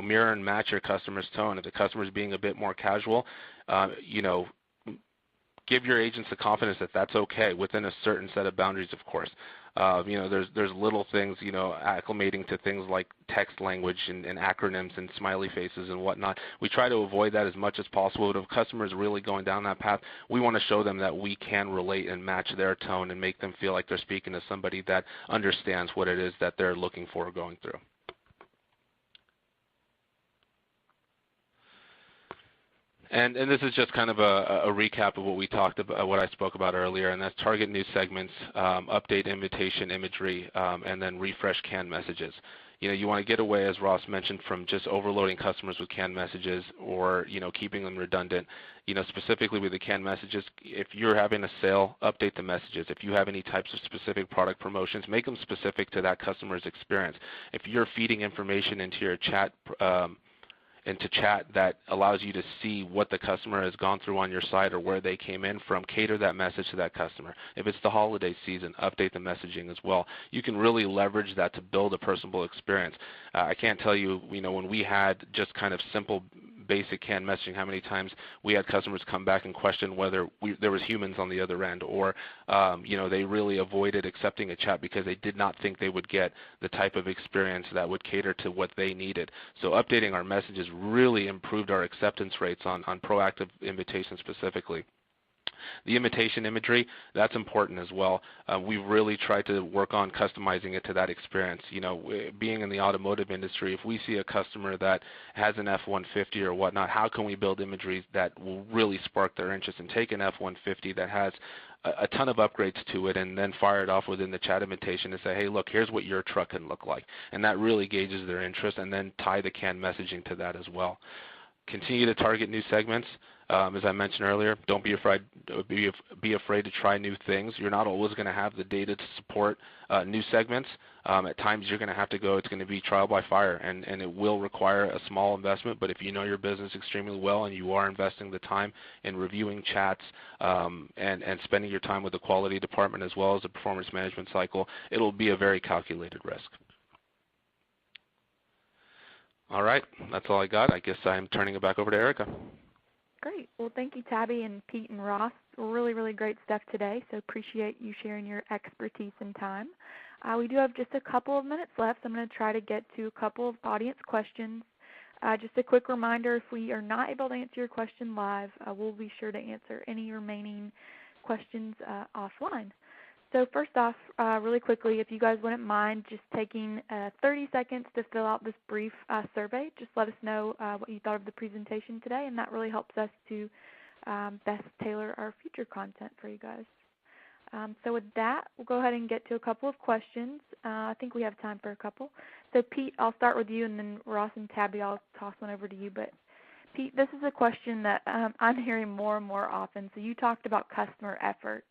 mirror and match your customer's tone. If the customer is being a bit more casual, give your agents the confidence that that's okay within a certain set of boundaries, of course. There's little things, acclimating to things like text language and acronyms and smiley faces and whatnot. We try to avoid that as much as possible. But if a customer is really going down that path, we want to show them that we can relate and match their tone and make them feel like they're speaking to somebody that understands what it is that they're looking for or going through. And this is just kind of a recap of what we talked about, what I spoke about earlier, and that's target new segments, update invitation imagery, and then refresh canned messages. You want to get away, as Ross mentioned, from just overloading customers with canned messages or keeping them redundant. Specifically with the canned messages, if you're having a sale, update the messages. If you have any types of specific product promotions, make them specific to that customer's experience. If you're feeding information into your chat into chat that allows you to see what the customer has gone through on your site or where they came in from. Cater that message to that customer. If it's the holiday season, update the messaging as well. You can really leverage that to build a personable experience. I can't tell you, when we had just kind of simple basic canned messaging, how many times we had customers come back and question whether there was humans on the other end, or they really avoided accepting a chat because they did not think they would get the type of experience that would cater to what they needed. So updating our messages really improved our acceptance rates on proactive invitations specifically. The invitation imagery, that's important as well. We've really tried to work on customizing it to that experience. Being in the automotive industry, if we see a customer that has an F-150 or whatnot, how can we build imagery that will really spark their interest and take an F-150 that has a ton of upgrades to it and then fire it off within the chat invitation to say, hey, look, here's what your truck can look like. And that really gauges their interest, and then tie the canned messaging to that as well. Continue to target new segments. As I mentioned earlier, don't be afraid to try new things. You're not always going to have the data to support new segments. At times you're going to have to go, it's going to be trial by fire, and it will require a small investment, but if you know your business extremely well and you are investing the time in reviewing chats and spending your time with the quality department as well as the performance management cycle, it'll be a very calculated risk. All right, that's all I got. I guess I'm turning it back over to Erica.
Great. Well, thank you, Tabby and Pete and Ross. Really, really great stuff today, so appreciate you sharing your expertise and time. We do have just a couple of minutes left, so I'm going to try to get to a couple of audience questions. Just a quick reminder, if we are not able to answer your question live, we'll be sure to answer any remaining questions offline. So first off, really quickly, if you guys wouldn't mind just taking 30 seconds to fill out this brief survey. Just let us know what you thought of the presentation today, and that really helps us to best tailor our future content for you guys. So with that, we'll go ahead and get to a couple of questions. I think we have time for a couple. So Pete, I'll start with you, and then Ross and Tabby, I'll toss one over to you. But Pete, this is a question that I'm hearing more and more often. So you talked about customer effort.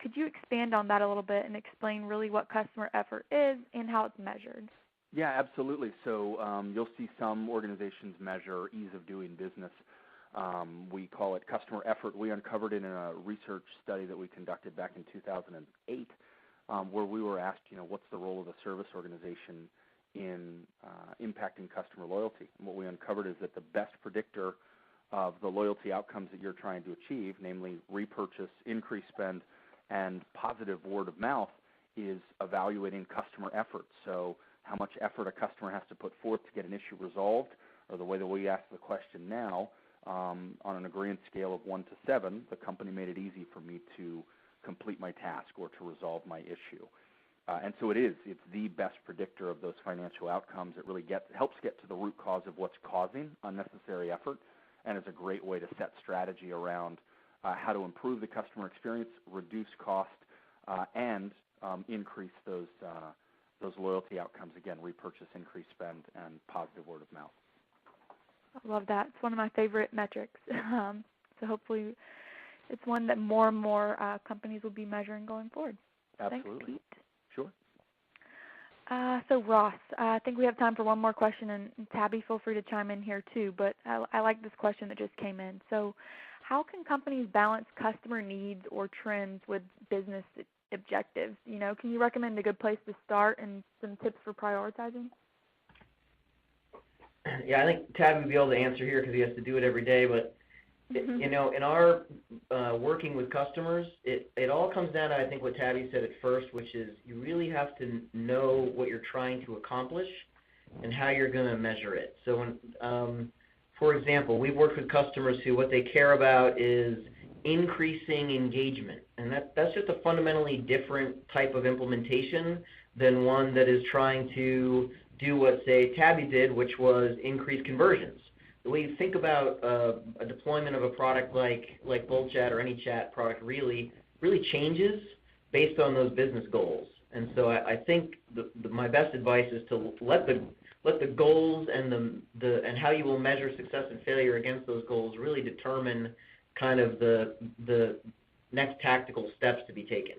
Could you expand on that a little bit and explain really what customer effort is and how it's measured?
Yeah, absolutely. So you'll see some organizations measure ease of doing business. We call it customer effort. We uncovered it in a research study that we conducted back in 2008 where we were asked, what's the role of the service organization in impacting customer loyalty. And what we uncovered is that the best predictor of the loyalty outcomes that you're trying to achieve, namely repurchase, increased spend, and positive word of mouth, is evaluating customer effort. So how much effort a customer has to put forth to get an issue resolved, or the way that we ask the question now, on an agreement scale of 1 to 7, the company made it easy for me to complete my task or to resolve my issue. And so it's the best predictor of those financial outcomes. It really helps get to the root cause of what's causing unnecessary effort, and is a great way to set strategy around how to improve the customer experience, reduce cost, and increase those loyalty outcomes. Again, repurchase, increased spend, and positive word of mouth.
I love that. It's one of my favorite metrics. So hopefully it's one that more and more companies will be measuring going forward.
Absolutely.
Thanks, Pete.
Sure.
So Ross, I think we have time for one more question, and Tabby, feel free to chime in here too, but I like this question that just came in. So how can companies balance customer needs or trends with business objectives? Can you recommend a good place to start and some tips for prioritizing?
Yeah, I think Tabby will be able to answer here because he has to do it every day, but in our working with customers, it all comes down to, I think, what Tabby said at first, which is you really have to know what you're trying to accomplish and how you're going to measure it. So, for example, we've worked with customers who what they care about is increasing engagement, and that's just a fundamentally different type of implementation than one that is trying to do what, say, Tabby did, which was increase conversions. The way you think about a deployment of a product like Bolt Chat or any chat product really changes based on those business goals. And so I think my best advice is to let the goals and how you will measure success and failure against those goals really determine kind of the next tactical steps to be taken.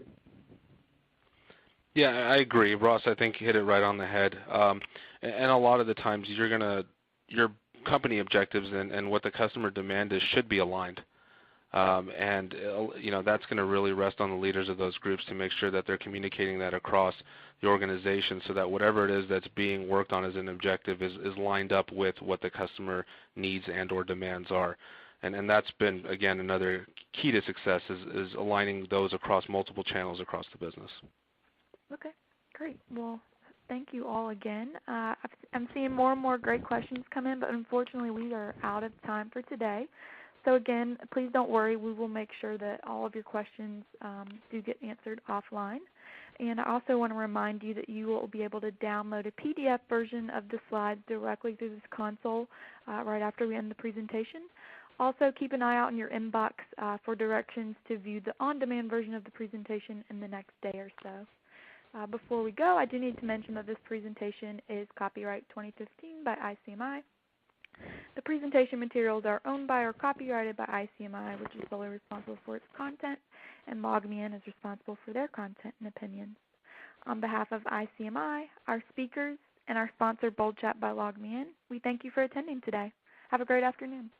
Yeah, I agree. Ross, I think you hit it right on the head. And a lot of the times you're company objectives and what the customer demand is should be aligned. That's going to really rest on the leaders of those groups to make sure that they're communicating that across the organization so that whatever it is that's being worked on as an objective is lined up with what the customer needs and or demands are. And that's been, again, another key to success is aligning those across multiple channels across the business.
Okay, great. Well, thank you all again. I'm seeing more and more great questions come in, but unfortunately we are out of time for today. So again, please don't worry. We will make sure that all of your questions do get answered offline. And I also want to remind you that you will be able to download a PDF version of the slides directly through this console right after we end the presentation. Also, keep an eye out in your inbox for directions to view the on-demand version of the presentation in the next day or so. Before we go, I do need to mention that this presentation is copyright 2015 by ICMI. The presentation materials are owned by or copyrighted by ICMI, which is solely responsible for its content, and LogMeIn is responsible for their content and opinions. On behalf of ICMI, our speakers, and our sponsor, Bold Chat by LogMeIn, we thank you for attending today. Have a great afternoon.